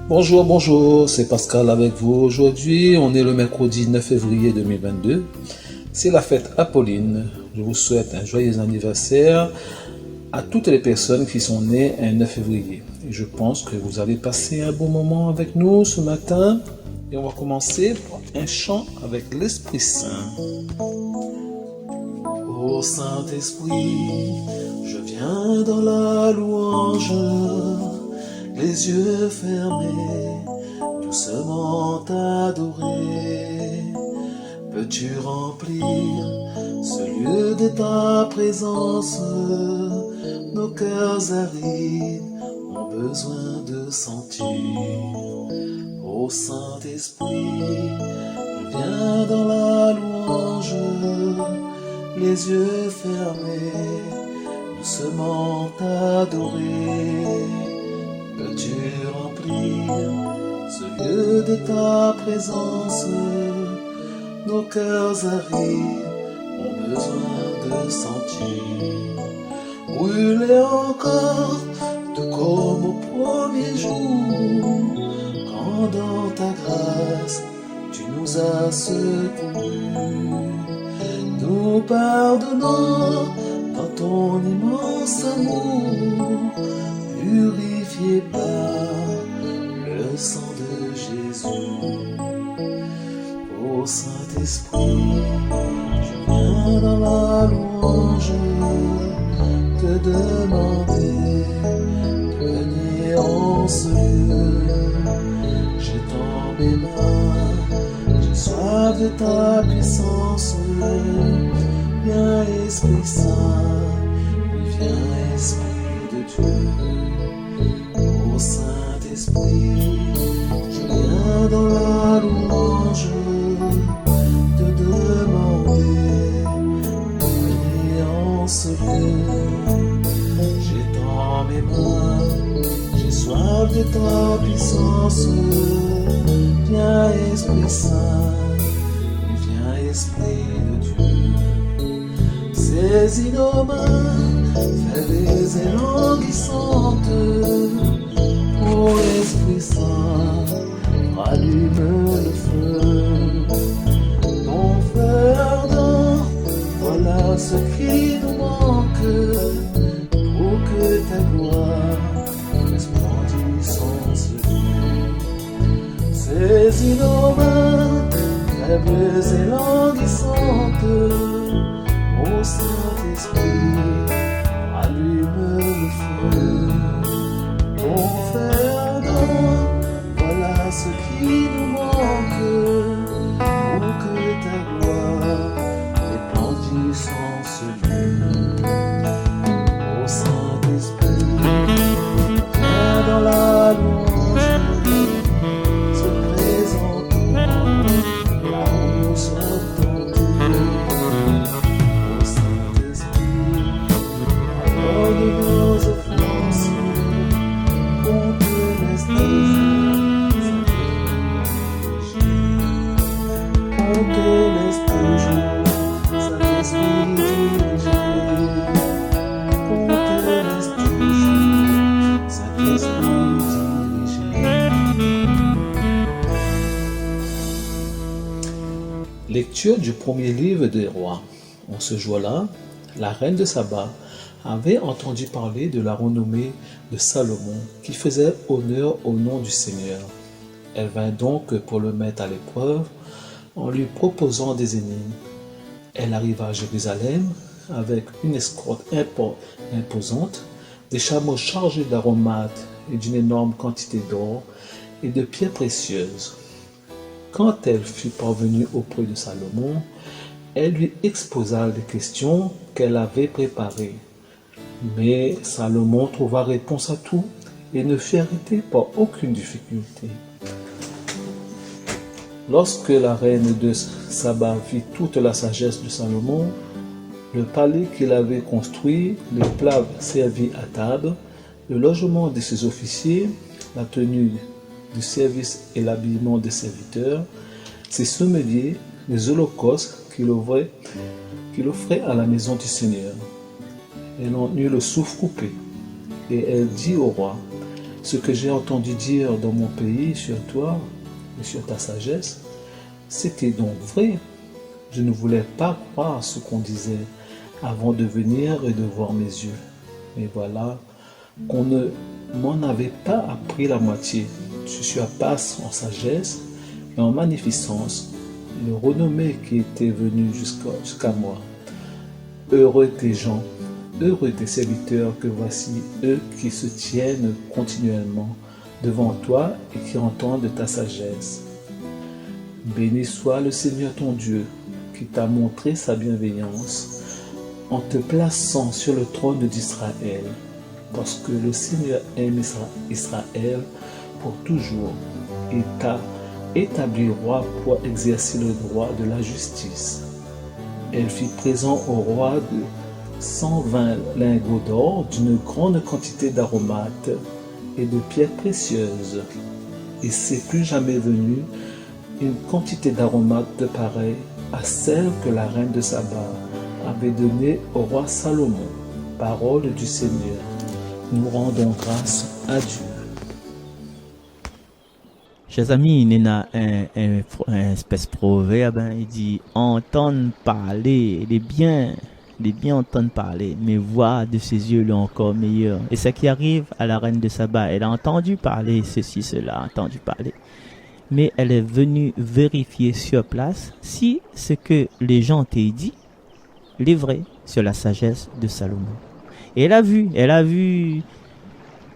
Bonjour, bonjour, c'est Pascal avec vous. Aujourd'hui, on est le mercredi 9 février 2022. C'est la fête Apolline. Je vous souhaite un joyeux anniversaire à toutes les personnes qui sont nées un 9 février. Et je pense que vous allez passer un bon moment avec nous ce matin. Et on va commencer par un chant avec l'Esprit Saint. Ô Saint-Esprit, je viens dans la louange, les yeux fermés, doucement t'adorer. Peux-tu remplir ce lieu de ta présence? Nos cœurs arides ont besoin de sentir. Ô Saint-Esprit, je viens dans la louange, les yeux fermés, doucement t'adorer. Peux-tu remplir ce lieu de ta présence? Nos cœurs arides ont besoin de sentir. Brûler encore, tout comme au premier jour, quand dans ta grâce tu nous as secourus. Nous pardonnons dans ton immense amour, purifié par le sang de Jésus. Ô Saint-Esprit, je viens dans la louange te demander de venir en ce lieu. J'étends mes mains, j'ai soif de ta puissance. Viens Esprit Saint, viens Esprit de Dieu. Ô Saint-Esprit, je viens dans la louange te demander de venir en ce lieu. J'étends mes mains, j'ai soif de ta puissance. Viens Esprit Saint, viens Esprit de Dieu. Saisis nos mains, faibles et languissantes. Ô Esprit Saint, rallume le feu. Ton feu ardent, voilà ce qui nous manque, pour que ta gloire resplendisse en ce lieu. Saisis nos mains, faibles et languissantes. Ô Saint-Esprit, allume le feu. Ton feu ardent, voilà ce qui nous manque, pour que ta gloire resplendisse en ce lieu. Ô Saint-Esprit, viens dans la louange, se présentons là où nous sommes tentés. Ô Saint-Esprit, pardonne nos offenses, qu'on te laisse toujours, qu'on te laisse toujours, Saint-Esprit dirigé, qu'on te laisse toujours, Saint-Esprit dirigé. Lecture du premier livre des rois. En ce jour-là, la reine de Saba avait entendu parler de la renommée de Salomon qui faisait honneur au nom du Seigneur. Elle vint donc pour le mettre à l'épreuve en lui proposant des énigmes. Elle arriva à Jérusalem avec une escorte imposante, des chameaux chargés d'aromates et d'une énorme quantité d'or et de pierres précieuses. Quand elle fut parvenue auprès de Salomon, elle lui exposa les questions qu'elle avait préparées. Mais Salomon trouva réponse à tout et ne fut arrêté par aucune difficulté. Lorsque la reine de Saba vit toute la sagesse de Salomon, le palais qu'il avait construit, les plats servis à table, le logement de ses officiers, la tenue du service et l'habillement des serviteurs, ses sommeliers, les holocaustes qu'il offrait à la maison du Seigneur. Elle en eut le souffle coupé, et elle dit au roi: Ce que j'ai entendu dire dans mon pays sur toi et sur ta sagesse, c'était donc vrai. Je ne voulais pas croire ce qu'on disait avant de venir et de voir mes yeux. Mais voilà, qu'on ne m'en avait pas appris la moitié. Je suis à passe en sagesse et en magnificence, le renommé qui était venu jusqu'à moi. Heureux tes gens, heureux tes serviteurs que voici eux qui se tiennent continuellement devant toi et qui entendent ta sagesse. Béni soit le Seigneur ton Dieu qui t'a montré sa bienveillance en te plaçant sur le trône d'Israël, parce que le Seigneur aime Israël pour toujours et t'a établi roi pour exercer le droit de la justice. Elle fit présent au roi de 120 lingots d'or, d'une grande quantité d'aromates et de pierres précieuses, et c'est plus jamais venu une quantité d'aromates de pareille à celle que la reine de Saba avait donnée au roi Salomon. Parole du Seigneur. Nous rendons grâce à Dieu. Chers amis, il y a un espèce de proverbe, hein, il dit entendre parler, il est bien entendre parler, mais voir de ses yeux l'est encore meilleur. Et ce qui arrive à la reine de Saba, elle a entendu parler ceci, cela, entendu parler. Mais elle est venue vérifier sur place si ce que les gens t'ont dit est vrai sur la sagesse de Salomon. Et elle a vu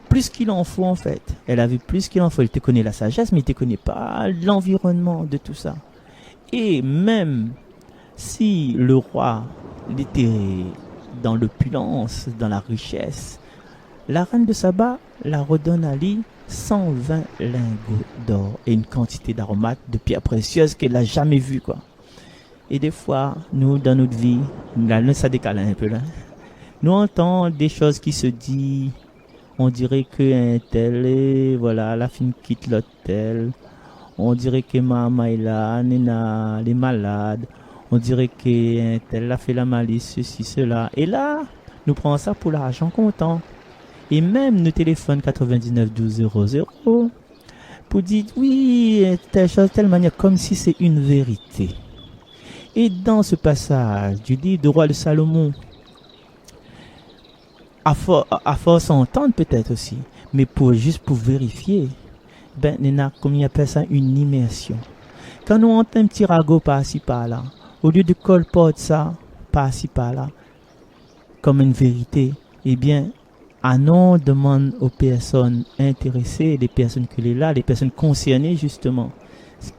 plus qu'il en faut en fait. Elle a vu plus qu'il en faut. Elle te connaît la sagesse, mais elle te connaît pas l'environnement de tout ça. Et même si le roi était dans l'opulence, dans la richesse, la reine de Saba la redonne à lui 120 lingots d'or et une quantité d'aromates, de pierres précieuses qu'elle n'a jamais vues, quoi. Et des fois, nous, dans notre vie, là, ça décale un peu là. Nous entendons des choses qui se disent, on dirait que un tel, voilà, la fille quitte l'hôtel. On dirait que maman est là, Nena, elle est malade. On dirait que un tel a fait la malice, ceci, cela. Et là, nous prenons ça pour l'argent comptant. Et même nous téléphone 99 12 00 pour dire oui, telle chose, telle manière, comme si c'est une vérité. Et dans ce passage du livre du roi de Salomon, à force entendre peut-être aussi, mais juste pour vérifier, ben, Nena, comme il appelle ça, une immersion. Quand nous entendons un petit ragot par-ci par-là, au lieu de colporter ça par-ci par-là, comme une vérité, eh bien, on demande aux personnes intéressées, les personnes qui sont là, les personnes concernées justement,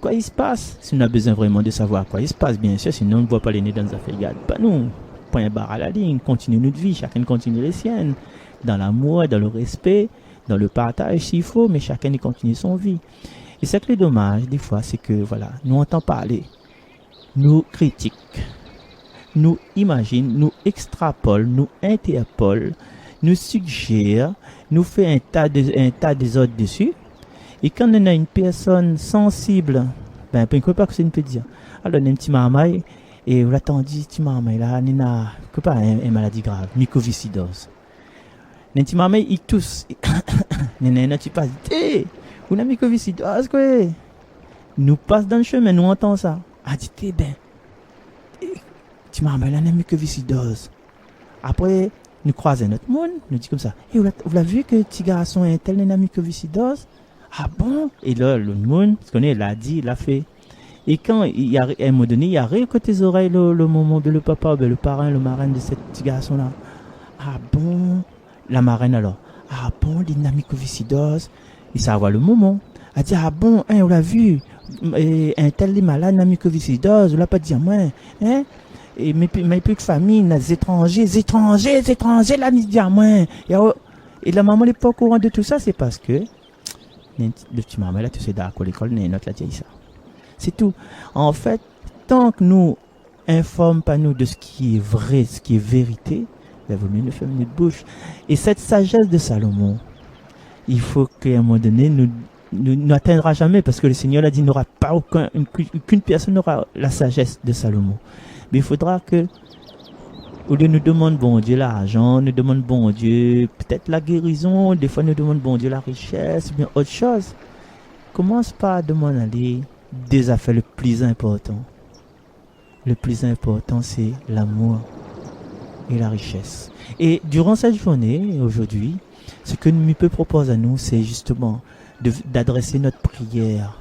quoi il se passe. Si on a besoin vraiment de savoir quoi il se passe, bien sûr, sinon on ne voit pas les nez dans les affaires. Regarde, pas nous, point barre à la ligne, continue notre vie, chacun continue les siennes, dans l'amour, dans le respect, dans le partage s'il faut, mais chacun y continue son vie. Et ce qui est dommage des fois, c'est que voilà, nous entendons parler, nous critiquons, nous imaginons, nous extrapolons, nous interpolons, nous suggère, nous fait un tas des autres dessus. Et quand on a une personne sensible, ben, peu importe que c'est une petite dire. Alors, on a un petit marmaille, et on l'attend dit, petit marmaille, là, on a, que pas, une maladie grave, mycoviscidose. Un petit marmaille, il tousse. On a tu passes, hé, on a mycoviscidose, quoi. Nous passe dans le chemin, nous entend ça. Ah, dit, ben, petit marmaille, là, on a mycoviscidose. Après, nous croisons notre monde, nous dit comme ça, et vous l'avez vu que petit garçon est tel une mycoviscidose? Ah bon? Et là, le monde, ce qu'on l'a dit, il l'a fait. Et quand il y a, à un moment donné, il a réécouté tes oreilles le moment de le papa, le parrain, le marraine de ce petit garçon-là. Ah bon? La marraine alors. Ah bon, il a mycoviscidose. Il savoir le moment. Elle dit, ah bon, hein, on l'a vu. Et un tel est malade, il a mycoviscidose, on l'a pas dit à moi. Hein? Et mes plus de famille, les étrangers, la mise à moi. Et la maman n'est pas au courant de tout ça, c'est parce que le petit maman là, tu sais, d'accord, l'école, notre la dit ça. C'est tout. En fait, tant que nous informons pas nous de ce qui est vrai, ce qui est vérité, il vaut mieux nous fermer notre bouche. Et cette sagesse de Salomon, il faut qu'à un moment donné, nous n'atteindra jamais, parce que le Seigneur a dit, n'aura pas qu'une personne n'aura la sagesse de Salomon. Mais il faudra que Au lieu nous demande bon Dieu l'argent, nous demande bon Dieu peut-être la guérison, des fois nous demande bon Dieu la richesse, bien autre chose. Commence par demander des affaires le plus important. Le plus important, c'est l'amour et la richesse. Et durant cette journée, aujourd'hui, ce que nous peut proposer à nous, c'est justement d'adresser notre prière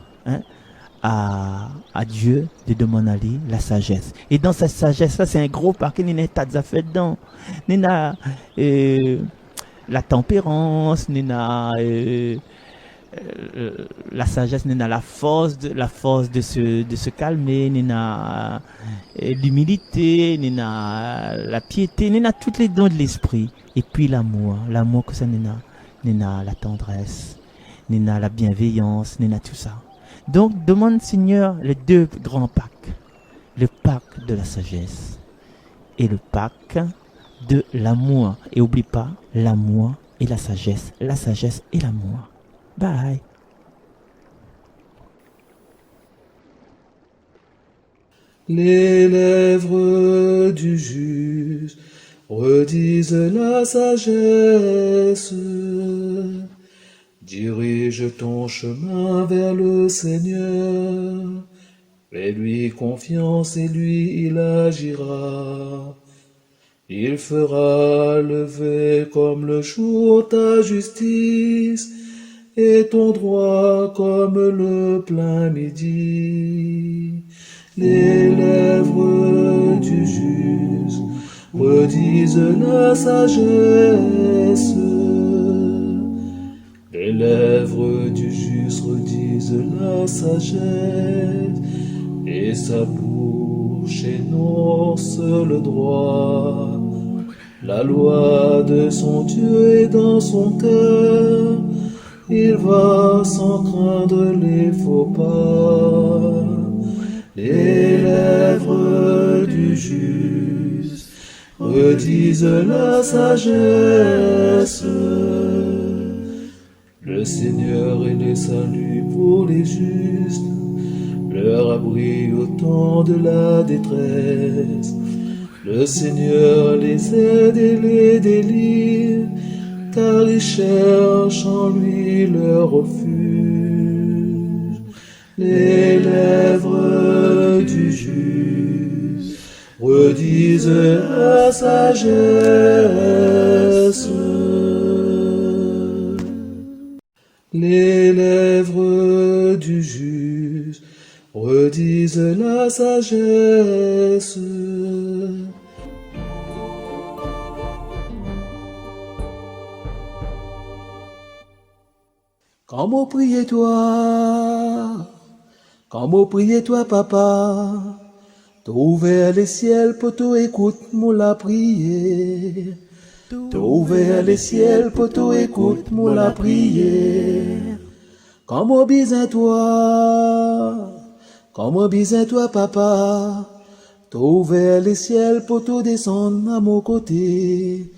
à Dieu, de demander la sagesse. Et dans cette sagesse-là, c'est un gros paquet, il y a tas d'affaires dedans. Il y a la tempérance, il y a la sagesse, il y a la force de se calmer, il y a l'humilité, il y a la piété, il y a tous les dons de l'esprit. Et puis l'amour que ça il y a la tendresse, il y a la bienveillance, il y a tout ça. Donc demande Seigneur les deux grands packs, le pack de la sagesse et le pack de l'amour. Et oublie pas l'amour et la sagesse et l'amour. Bye. Les lèvres du juste redisent la sagesse. Dirige ton chemin vers le Seigneur. Fais-lui confiance et lui il agira. Il fera lever comme le jour ta justice et ton droit comme le plein midi. Les lèvres du juste redisent la sagesse. Les lèvres du juste redisent la sagesse, et sa bouche énonce le droit. La loi de son Dieu est dans son cœur, il va sans craindre les faux pas. Les lèvres du juste redisent la sagesse. Le Seigneur est le salut pour les justes, leur abri au temps de la détresse. Le Seigneur les aide et les délivre, car ils cherchent en lui leur refuge. Les lèvres du juste redisent la sagesse. Les lèvres du juste redisent la sagesse. Comment prier-toi? Comment prier-toi, papa? T'as ouvert les ciels pour toi, écoute-moi la prière. T'as ouvert les ciels pour toi, écoute-moi la prière. Comment bisain-toi? Comment bisain-toi, papa? T'as ouvert les ciels pour tout descendre à mon côté.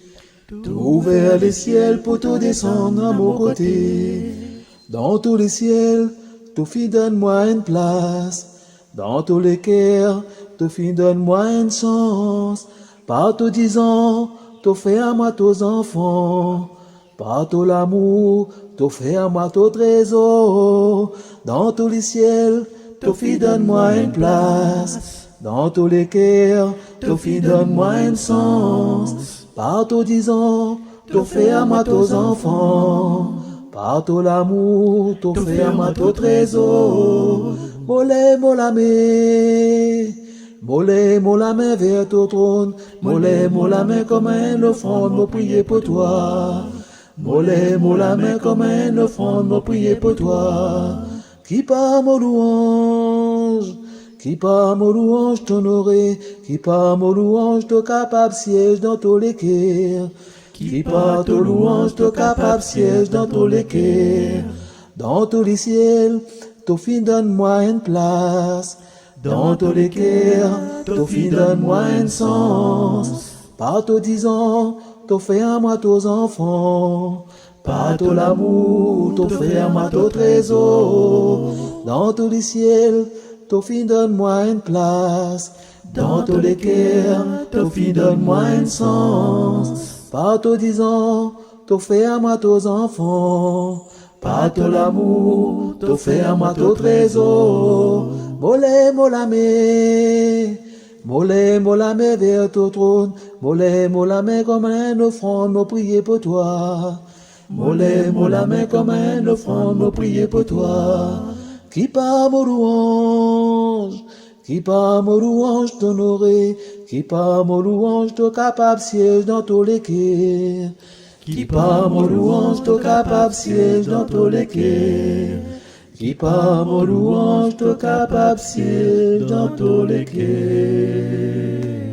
T'as ouvert les ciels pour tout descendre à mon côté. Dans tous les ciels, ton fils donne-moi une place. Dans tous les cœurs, ton fils donne-moi une chance. Par tout disant, t'as fait à moi tes enfants. Par tout l'amour, t'as fait à moi ton trésor. Dans tous les ciels, ton fils donne-moi une place. Dans tous les cœurs, ton fils donne-moi une chance. Par tout disant, t'as fait à moi tes enfants. Par tout l'amour, t'as fait à moi ton trésor. Molé, molamé. Molé, molamé vers ton trône. Molé, molamé comme un offrande, me prier pour toi. Molé, molamé comme un offrande, me prier pour toi. Qui par mon louange, qui par mon louange t'honorer, qui par mon louange t'es capable siège dans tous les cœurs. Qui par ton louange t'es capable siège dans tous les cœurs. Dans tous les ciels, ton fils donne-moi une place. Dans tous les cœurs, ton fils donne-moi un sens. Par ton disant, t'as fait à moi tes enfants. Par ton amour, t'as fait à moi ton trésor. Dans tous les ciels, ton fils donne-moi une place. Dans tous les cœurs, ton fils donne-moi un sens. Par ton disant, ton fait à moi tes enfants. Par ton l'amour, ton fait à moi ton trésor. Molé, molamé. Molé, molamé vers ton trône. Molé, molamé comme un offrande, nous prier pour toi. Molé, molamé comme un offrande, nous prier pour toi. Qui par mon louange, qui par mon louange t'honorer, qui par mon louange t'es capable siège dans tous les cœurs. Qui par mon louange t'es capable siège dans tous les cœurs. Qui par mon louange t'es capable siège dans tous les cœurs.